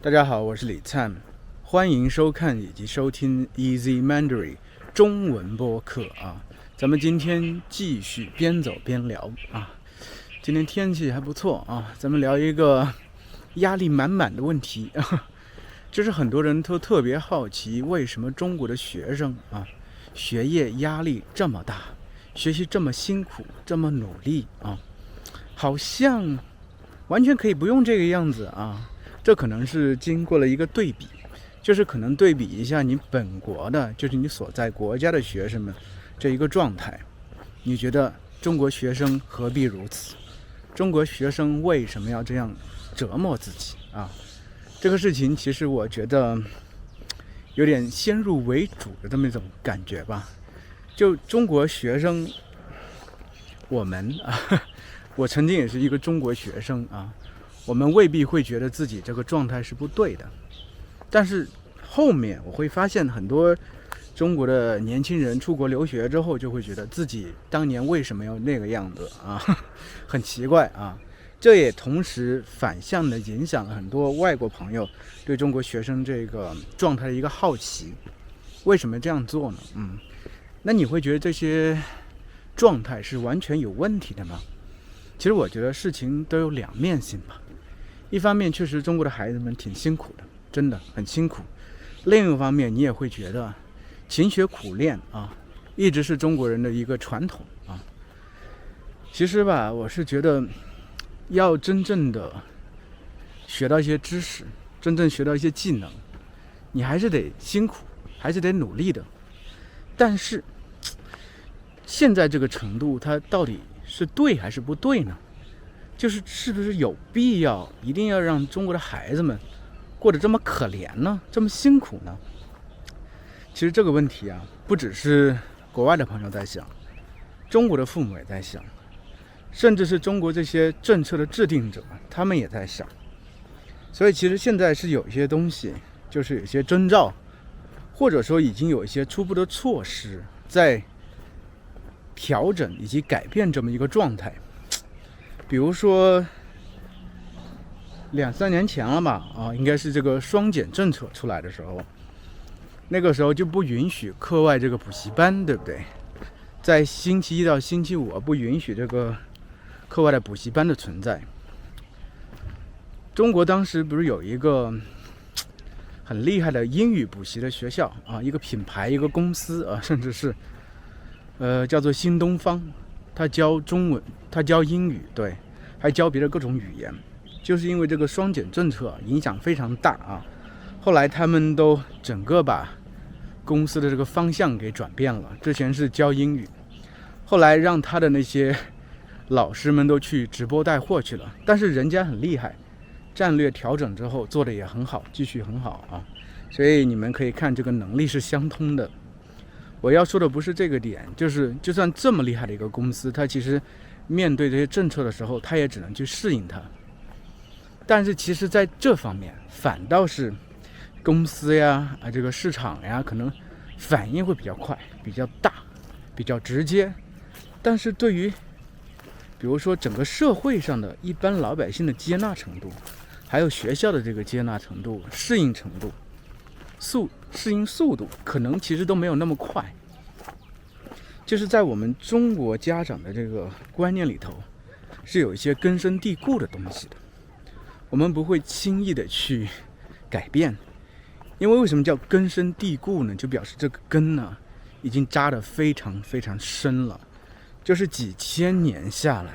大家好，我是李灿，欢迎收看以及收听 Easy Mandarin 中文播客啊。咱们今天继续边走边聊啊。今天天气还不错啊，咱们聊一个压力满满的问题啊，就是很多人都特别好奇，为什么中国的学生啊，学业压力这么大，学习这么辛苦，这么努力啊，好像完全可以不用这个样子啊。这可能是经过了一个对比，就是可能对比一下你本国的，就是你所在国家的学生们这一个状态，你觉得中国学生何必如此？中国学生为什么要这样折磨自己啊？这个事情其实我觉得有点先入为主的这么一种感觉吧。就中国学生，我们啊，我曾经也是一个中国学生啊。我们未必会觉得自己这个状态是不对的，但是后面我会发现很多中国的年轻人出国留学之后，就会觉得自己当年为什么要那个样子啊，很奇怪啊。这也同时反向的影响了很多外国朋友对中国学生这个状态的一个好奇，为什么这样做呢？那你会觉得这些状态是完全有问题的吗？其实我觉得事情都有两面性吧。一方面确实中国的孩子们挺辛苦的，真的很辛苦。另一方面你也会觉得勤学苦练啊，一直是中国人的一个传统啊。其实吧，我是觉得要真正的学到一些知识，真正学到一些技能，你还是得辛苦，还是得努力的。但是现在这个程度，它到底是对还是不对呢？是不是有必要一定要让中国的孩子们过得这么可怜呢？这么辛苦呢？其实这个问题啊，不只是国外的朋友在想，中国的父母也在想，甚至是中国这些政策的制定者，他们也在想。所以其实现在是有一些东西，就是有些征兆，或者说已经有一些初步的措施在调整以及改变这么一个状态。比如说2-3年前了吧，应该是这个双减政策出来的时候，那个时候就不允许课外这个补习班，对不对？在星期一到星期五不允许这个课外的补习班的存在。中国当时不是有一个很厉害的英语补习的学校啊，一个品牌，一个公司啊，甚至是叫做新东方，他教中文，他教英语，对，还教别的各种语言。就是因为这个双减政策影响非常大啊，后来他们都整个把公司的这个方向给转变了。之前是教英语，后来让他的那些老师们都去直播带货去了。但是人家很厉害，战略调整之后做的也很好，继续很好啊。所以你们可以看这个能力是相通的。我要说的不是这个点，就是就算这么厉害的一个公司，它其实面对这些政策的时候，它也只能去适应它。但是其实在这方面反倒是公司呀这个市场呀，可能反应会比较快，比较大，比较直接。但是对于比如说整个社会上的一般老百姓的接纳程度，还有学校的这个接纳程度、适应程度、适应速度，可能其实都没有那么快。就是在我们中国家长的这个观念里头，是有一些根深蒂固的东西的，我们不会轻易的去改变。因为为什么叫根深蒂固呢？就表示这个根呢已经扎得非常非常深了，就是几千年下来，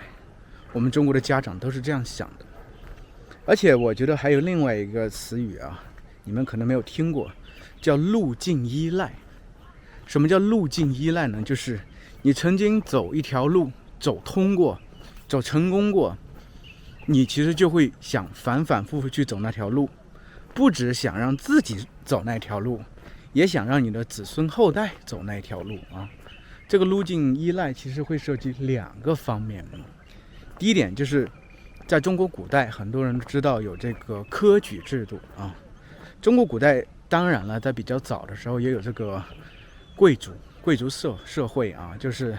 我们中国的家长都是这样想的。而且我觉得还有另外一个词语啊，你们可能没有听过，叫路径依赖。什么叫路径依赖呢？就是你曾经走一条路，走通过，走成功过，你其实就会想反反复复去走那条路，不只想让自己走那条路，也想让你的子孙后代走那条路啊。这个路径依赖其实会涉及2个方面。第一点就是在中国古代，很多人知道有这个科举制度啊。中国古代当然了，在比较早的时候也有这个贵族社会啊，就是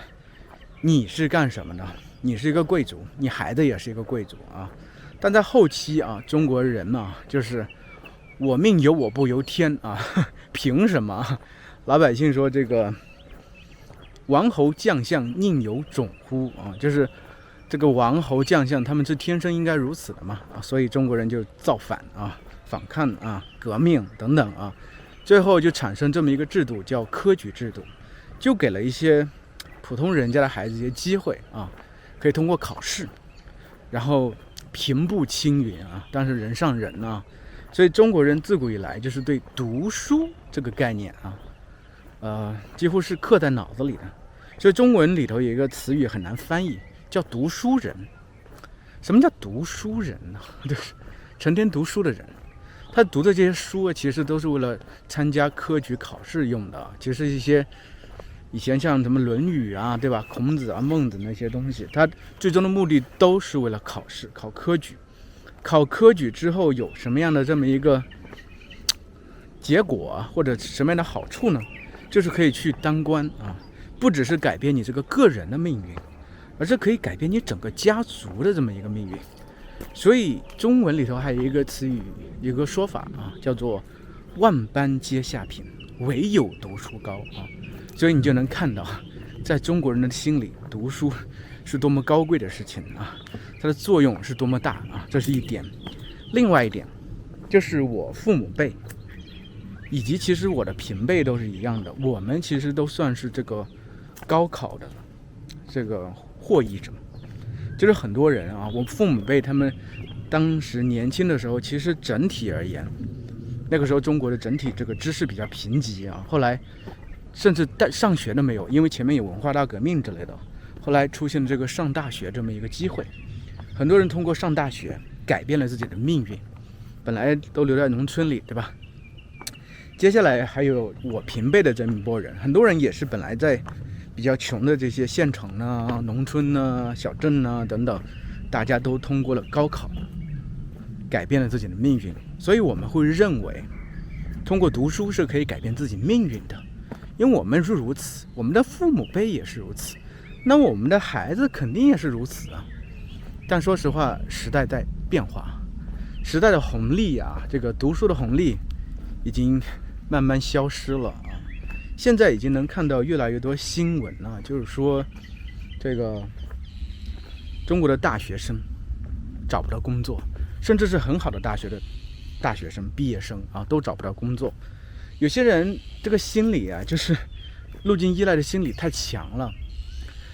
你是干什么的？你是一个贵族，你孩子也是一个贵族啊。但在后期啊，中国人就是我命由我不由天啊，凭什么？老百姓说这个王侯将相宁有种乎啊，就是这个王侯将相他们是天生应该如此的嘛啊，所以中国人就造反啊、反抗啊、革命等等啊，最后就产生这么一个制度叫科举制度，就给了一些普通人家的孩子一些机会啊，可以通过考试，然后平步青云啊，但是人上人啊，所以中国人自古以来就是对读书这个概念啊，几乎是刻在脑子里的。所以中文里头有一个词语很难翻译，叫读书人。什么叫读书人呢？就是成天读书的人。他读的这些书啊，其实都是为了参加科举考试用的，其实一些以前像什么《论语》啊，对吧？孔子啊、孟子那些东西，他最终的目的都是为了考试、考科举。考科举之后有什么样的这么一个结果啊，或者什么样的好处呢？就是可以去当官啊，不只是改变你这个个人的命运，而是可以改变你整个家族的这么一个命运。所以中文里头还有一个词语，有个说法啊，叫做万般皆下品，唯有读书高啊。所以你就能看到，在中国人的心里，读书是多么高贵的事情啊，它的作用是多么大啊，这是一点。另外一点，就是我父母辈，以及其实我的平辈都是一样的，我们其实都算是这个高考的这个获益者。就是很多人啊，我父母辈他们当时年轻的时候，其实整体而言，那个时候中国的整体这个知识比较贫瘠啊，后来甚至上学都没有，因为前面有文化大革命之类的，后来出现了这个上大学这么一个机会，很多人通过上大学改变了自己的命运，本来都留在农村里，对吧？接下来还有我平辈的这一波人，很多人也是本来在比较穷的这些县城啊、农村啊、小镇啊等等，大家都通过了高考，改变了自己的命运。所以我们会认为，通过读书是可以改变自己命运的，因为我们是如此，我们的父母辈也是如此，那我们的孩子肯定也是如此啊。但说实话，时代在变化，时代的红利啊，这个读书的红利已经慢慢消失了啊。现在已经能看到越来越多新闻了，就是说这个中国的大学生找不到工作，甚至是很好的大学生毕业生啊都找不到工作。有些人这个心理啊，就是路径依赖的心理太强了，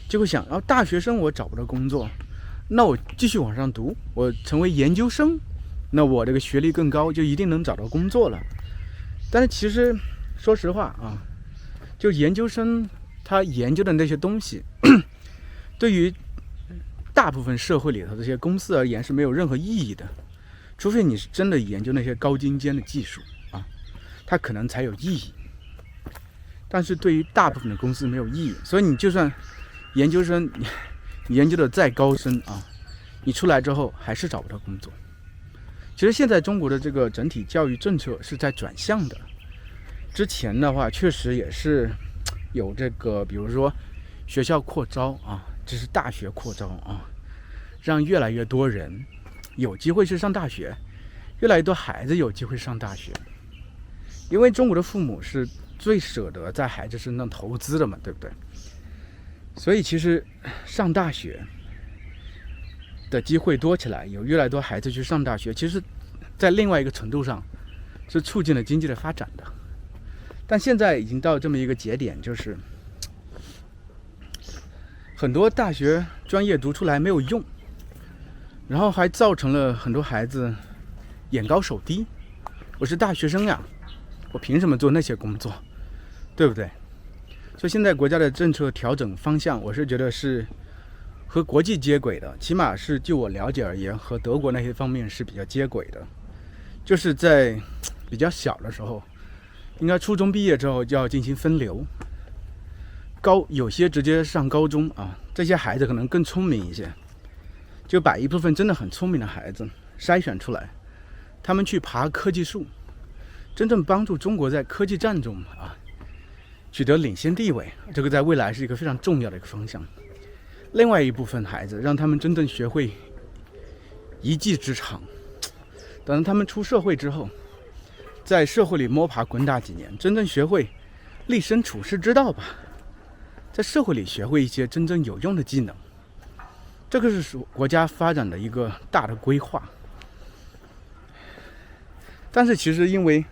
就会想，大学生我找不到工作，那我继续往上读，我成为研究生，那我这个学历更高，就一定能找到工作了。但是其实说实话啊，就研究生他研究的那些东西，对于大部分社会里头这些公司而言是没有任何意义的，除非你是真的研究那些高精尖的技术啊，它可能才有意义。但是对于大部分的公司没有意义，所以你就算研究生你研究的再高深啊，你出来之后还是找不到工作。其实现在中国的这个整体教育政策是在转向的。之前的话确实也是有这个，比如说学校扩招啊，这是大学扩招啊，让越来越多人有机会去上大学，越来越多孩子有机会上大学。因为中国的父母是最舍得在孩子身上投资的嘛，对不对？所以其实上大学的机会多起来，有越来越多孩子去上大学，其实在另外一个程度上是促进了经济的发展的。但现在已经到这么一个节点，就是很多大学专业读出来没有用，然后还造成了很多孩子眼高手低。我是大学生呀，我凭什么做那些工作，对不对？所以现在国家的政策调整方向，我是觉得是和国际接轨的，起码是就我了解而言，和德国那些方面是比较接轨的。就是在比较小的时候，应该初中毕业之后就要进行分流，有些直接上高中啊，这些孩子可能更聪明一些，就把一部分真的很聪明的孩子筛选出来，他们去爬科技树，真正帮助中国在科技战中啊取得领先地位，这个在未来是一个非常重要的一个方向。另外一部分孩子让他们真正学会一技之长，等他们出社会之后，在社会里摸爬滚打几年，真正学会立身处世之道吧，在社会里学会一些真正有用的技能，这个是国家发展的一个大的规划。但是其实因为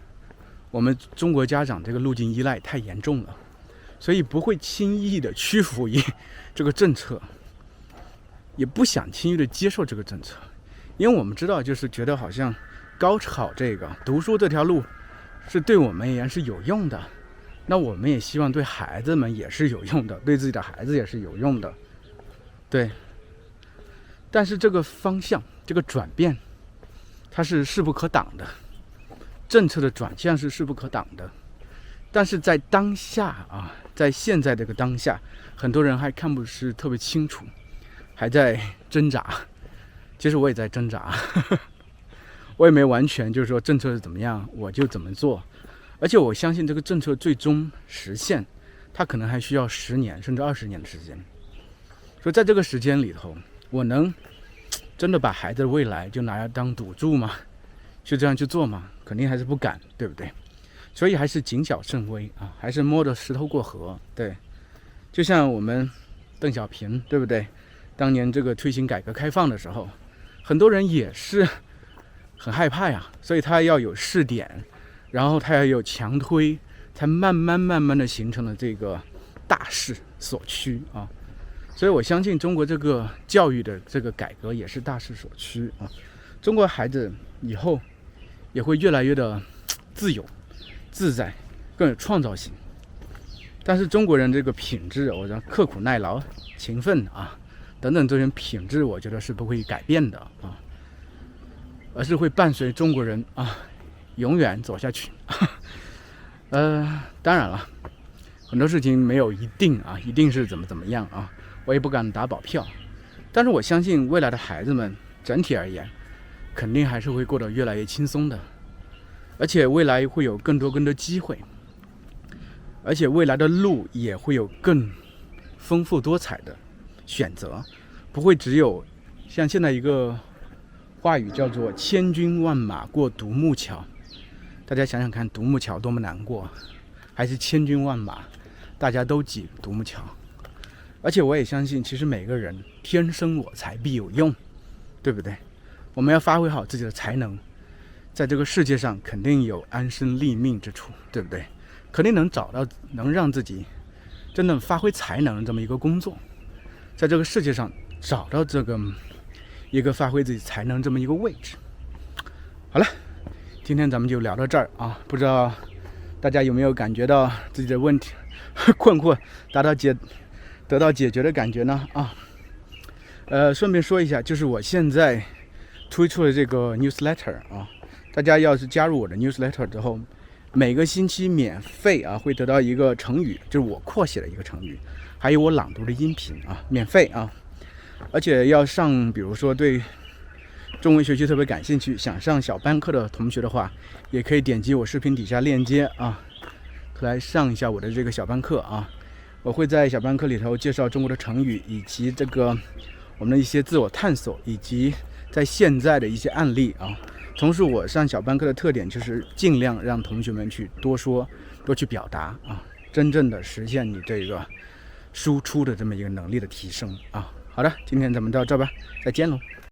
我们中国家长这个路径依赖太严重了，所以不会轻易的屈服于这个政策，也不想轻易的接受这个政策，因为我们知道，就是觉得好像高考这个读书这条路是对我们而言是有用的，那我们也希望对孩子们也是有用的，对自己的孩子也是有用的，对。但是这个方向，这个转变，它是势不可挡的。政策的转向是势不可挡的，但是在当下啊，在现在这个当下，很多人还看不是特别清楚，还在挣扎。其实我也在挣扎，我也没完全就是说政策是怎么样我就怎么做，而且我相信这个政策最终实现，它可能还需要10年甚至20年的时间。所以在这个时间里头，我能真的把孩子的未来就拿来当赌注吗？就这样去做吗？肯定还是不敢，对不对？所以还是谨小慎微啊，还是摸着石头过河。对，就像我们邓小平，对不对？当年这个推行改革开放的时候，很多人也是很害怕呀，所以他要有试点，然后他要有强推，才慢慢的形成了这个大势所趋啊。所以我相信中国这个教育的这个改革也是大势所趋啊。中国孩子以后也会越来越的自由、自在，更有创造性。但是中国人这个品质，我觉得刻苦耐劳、勤奋啊等等这些品质，我觉得是不会改变的啊，而是会伴随中国人啊永远走下去。当然了，很多事情没有一定啊，一定是怎么样啊，我也不敢打保票。但是我相信未来的孩子们整体而言，肯定还是会过得越来越轻松的，而且未来会有更多机会，而且未来的路也会有更丰富多彩的选择，不会只有像现在一个话语叫做千军万马过独木桥。大家想想看，独木桥多么难过，还是千军万马大家都挤独木桥。而且我也相信，其实每个人天生我材必有用，对不对？我们要发挥好自己的才能，在这个世界上肯定有安身立命之处，对不对？肯定能找到能让自己真正发挥才能的这么一个工作，在这个世界上找到这个一个发挥自己才能这么一个位置。好了，今天咱们就聊到这儿啊，不知道大家有没有感觉到自己的问题困惑得到解决的感觉呢？啊，顺便说一下，就是我现在推出了这个 newsletter 啊，大家要是加入我的 newsletter 之后，每个星期免费啊，会得到一个成语，就是我扩写的一个成语，还有我朗读的音频啊，免费啊。而且要上，比如说对中文学习特别感兴趣，想上小班课的同学的话，也可以点击我视频底下链接啊，来上一下我的这个小班课啊。我会在小班课里头介绍中国的成语，以及这个我们的一些自我探索，以及在现在的一些案例啊。同时我上小班课的特点就是尽量让同学们去多说多去表达啊，真正的实现你这个输出的这么一个能力的提升啊。好的，今天咱们到这吧，再见喽。